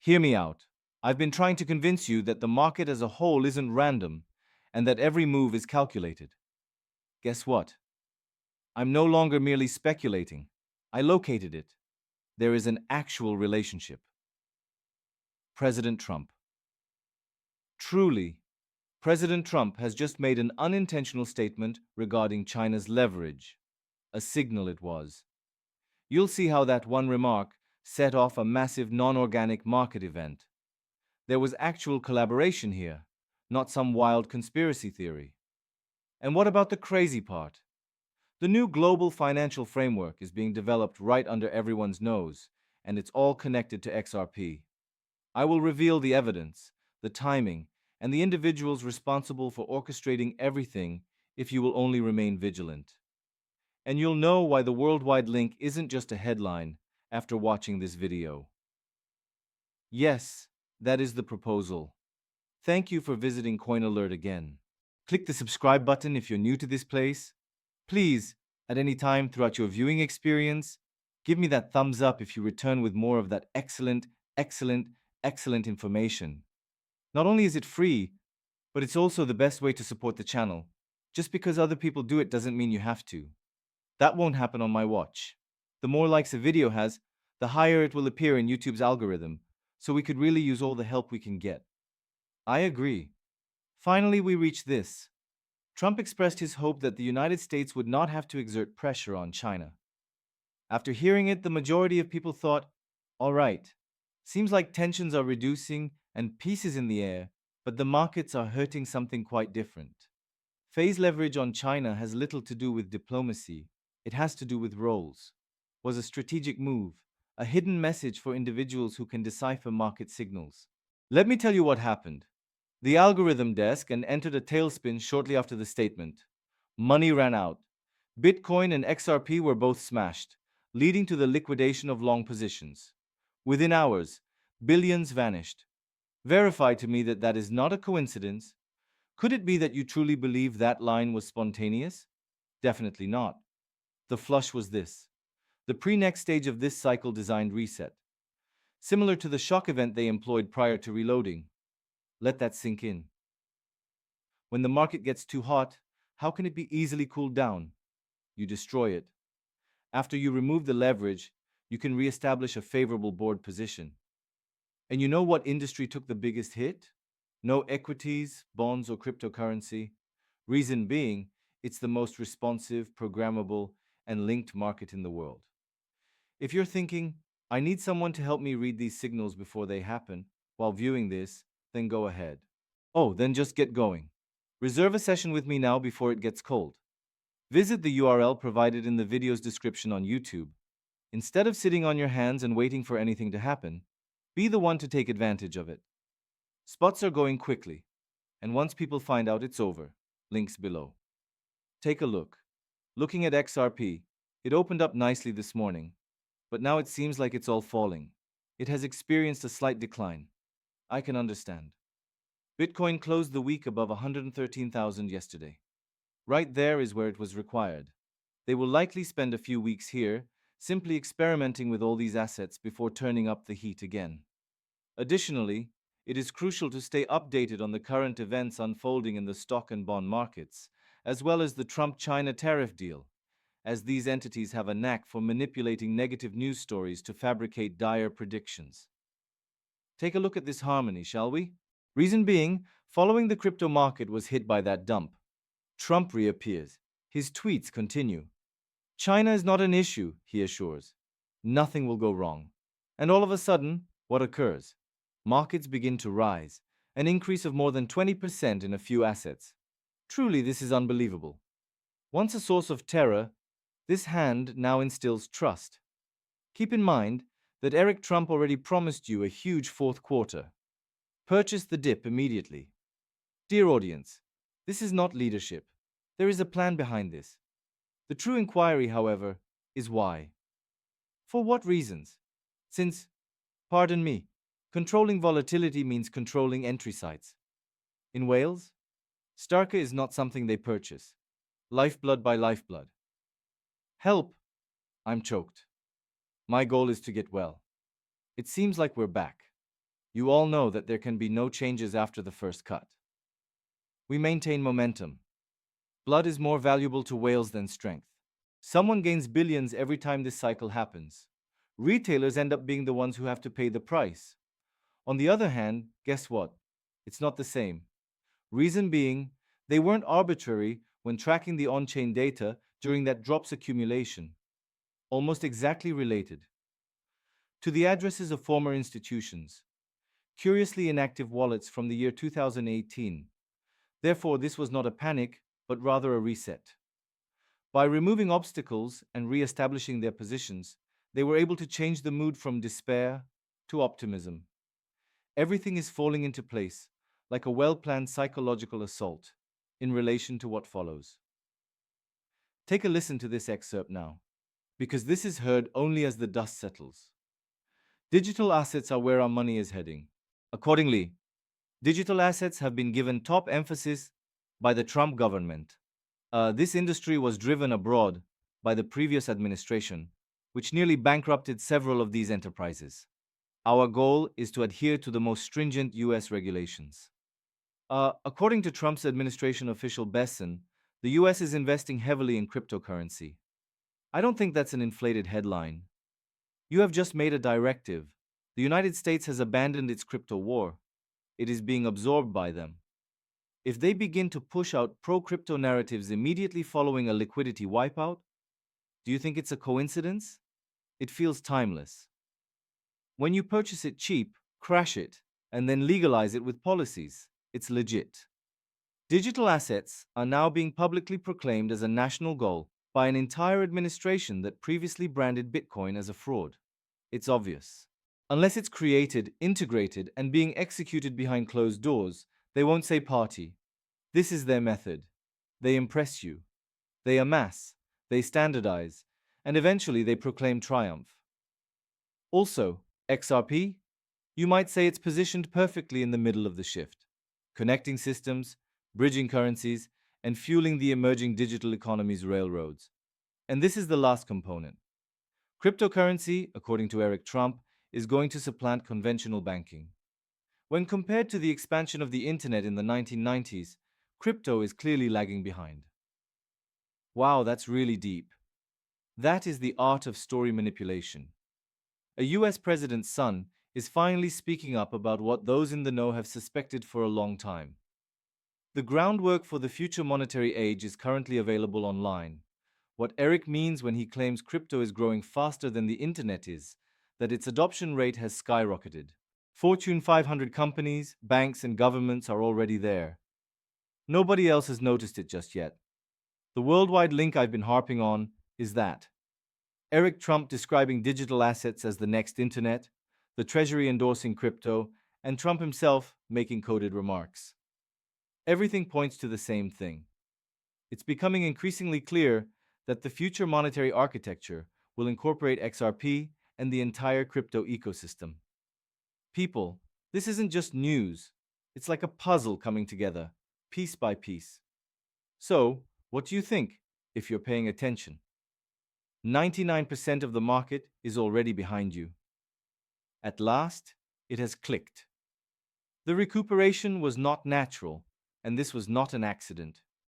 Hear me out. I've been trying to convince you that the market as a whole isn't random and that every move is calculated. Guess what? I'm no longer merely speculating. I located it. There is an actual relationship. President Trump. Truly, President Trump has just made an unintentional statement regarding China's leverage. A signal it was. You'll see how that one remark set off a massive non-organic market event. There was actual collaboration here, not some wild conspiracy theory. And what about the crazy part? The new global financial framework is being developed right under everyone's nose, and it's all connected to XRP. I will reveal the evidence, the timing, and the individuals responsible for orchestrating everything if you will only remain vigilant. And you'll know why the worldwide link isn't just a headline after watching this video. Yes, that is the proposal. Thank you for visiting Coin Alert again. Click the subscribe button if you're new to this place. Please, at any time throughout your viewing experience, give me that thumbs up if you return with more of that excellent information. Not only is it free, but it's also the best way to support the channel. Just because other people do it doesn't mean you have to. That won't happen on my watch. The more likes a video has, the higher it will appear in YouTube's algorithm, so we could really use all the help we can get. I agree. Finally, we reach this. Trump expressed his hope that the United States would not have to exert pressure on China. After hearing it, the majority of people thought, all right, seems like tensions are reducing and peace is in the air, but the markets are hurting something quite different. Phase leverage on China has little to do with diplomacy. It has to do with roles. Was a strategic move, a hidden message for individuals who can decipher market signals. Let me tell you what happened. The algorithm desk and entered a tailspin shortly after the statement. Money ran out. Bitcoin and XRP were both smashed, leading to the liquidation of long positions. Within hours, billions vanished. Verify to me that that is not a coincidence. Could it be that you truly believe that line was spontaneous? Definitely not. The flush was this. The pre-next stage of this cycle designed reset. Similar to the shock event they employed prior to reloading. Let that sink in. When the market gets too hot, how can it be easily cooled down? You destroy it. After you remove the leverage, you can re-establish a favorable board position. And you know what industry took the biggest hit? No equities, bonds, or cryptocurrency. Reason being, it's the most responsive, programmable, and linked market in the world. If you're thinking, I need someone to help me read these signals before they happen, while viewing this, then go ahead. Oh, then just get going. Reserve a session with me now before it gets cold. Visit the URL provided in the video's description on YouTube. Instead of sitting on your hands and waiting for anything to happen, be the one to take advantage of it. Spots are going quickly, and once people find out, it's over. Links below. Take a look. Looking at XRP, it opened up nicely this morning, but now it seems like it's all falling. It has experienced a slight decline. I can understand. Bitcoin closed the week above 113,000 yesterday. Right there is where it was required. They will likely spend a few weeks here, simply experimenting with all these assets before turning up the heat again. Additionally, it is crucial to stay updated on the current events unfolding in the stock and bond markets, as well as the Trump-China tariff deal, as these entities have a knack for manipulating negative news stories to fabricate dire predictions. Take a look at this harmony, shall we? Reason being, following the crypto market was hit by that dump. Trump reappears. His tweets continue. China is not an issue, he assures. Nothing will go wrong. And all of a sudden, what occurs? Markets begin to rise, an increase of more than 20% in a few assets. Truly, this is unbelievable. Once a source of terror, this hand now instills trust. Keep in mind that Eric Trump already promised you a huge fourth quarter. Purchase the dip immediately. Dear audience, this is not leadership. There is a plan behind this. The true inquiry, however, is why. For what reasons? Since, pardon me, controlling volatility means controlling entry sites. In Wales, Starker is not something they purchase. Lifeblood by lifeblood. Help! I'm choked. My goal is to get well. It seems like we're back. You all know that there can be no changes after the first cut. We maintain momentum. Blood is more valuable to whales than strength. Someone gains billions every time this cycle happens. Retailers end up being the ones who have to pay the price. On the other hand, guess what? It's not the same. Reason being, they weren't arbitrary when tracking the on-chain data during that drop's accumulation. Almost exactly related to the addresses of former institutions, curiously inactive wallets from the year 2018. Therefore, this was not a panic, but rather a reset. By removing obstacles and re-establishing their positions, they were able to change the mood from despair to optimism. Everything is falling into place, like a well-planned psychological assault, in relation to what follows. Take a listen to this excerpt now, because this is heard only as the dust settles. Digital assets are where our money is heading. Accordingly, digital assets have been given top emphasis by the Trump government. This industry was driven abroad by the previous administration, which nearly bankrupted several of these enterprises. Our goal is to adhere to the most stringent US regulations. According to Trump's administration official Besson, the US is investing heavily in cryptocurrency. I don't think that's an inflated headline. You have just made a directive. The United States has abandoned its crypto war. It is being absorbed by them. If they begin to push out pro-crypto narratives immediately following a liquidity wipeout, do you think it's a coincidence? It feels timeless. When you purchase it cheap, crash it, and then legalize it with policies, it's legit. Digital assets are now being publicly proclaimed as a national goal by an entire administration that previously branded Bitcoin as a fraud. It's obvious. Unless it's created, integrated, and being executed behind closed doors, they won't say party. This is their method. They impress you. They amass. They standardize. And eventually they proclaim triumph. Also, XRP, you might say it's positioned perfectly in the middle of the shift, connecting systems, bridging currencies, and fueling the emerging digital economy's railroads. And this is the last component. Cryptocurrency, according to Eric Trump, is going to supplant conventional banking. When compared to the expansion of the internet in the 1990s, crypto is clearly lagging behind. Wow, that's really deep. That is the art of story manipulation. A US president's son is finally speaking up about what those in the know have suspected for a long time. The groundwork for the future monetary age is currently available online. What Eric means when he claims crypto is growing faster than the internet is that its adoption rate has skyrocketed. Fortune 500 companies, banks, and governments are already there. Nobody else has noticed it just yet. The worldwide link I've been harping on is that Eric Trump describing digital assets as the next internet, the Treasury endorsing crypto, and Trump himself making coded remarks. Everything points to the same thing. It's becoming increasingly clear that the future monetary architecture will incorporate XRP and the entire crypto ecosystem. People, this isn't just news. It's like a puzzle coming together, piece by piece. So, what do you think, if you're paying attention? 99% of the market is already behind you. At last, it has clicked. The recuperation was not natural, and this was not an accident.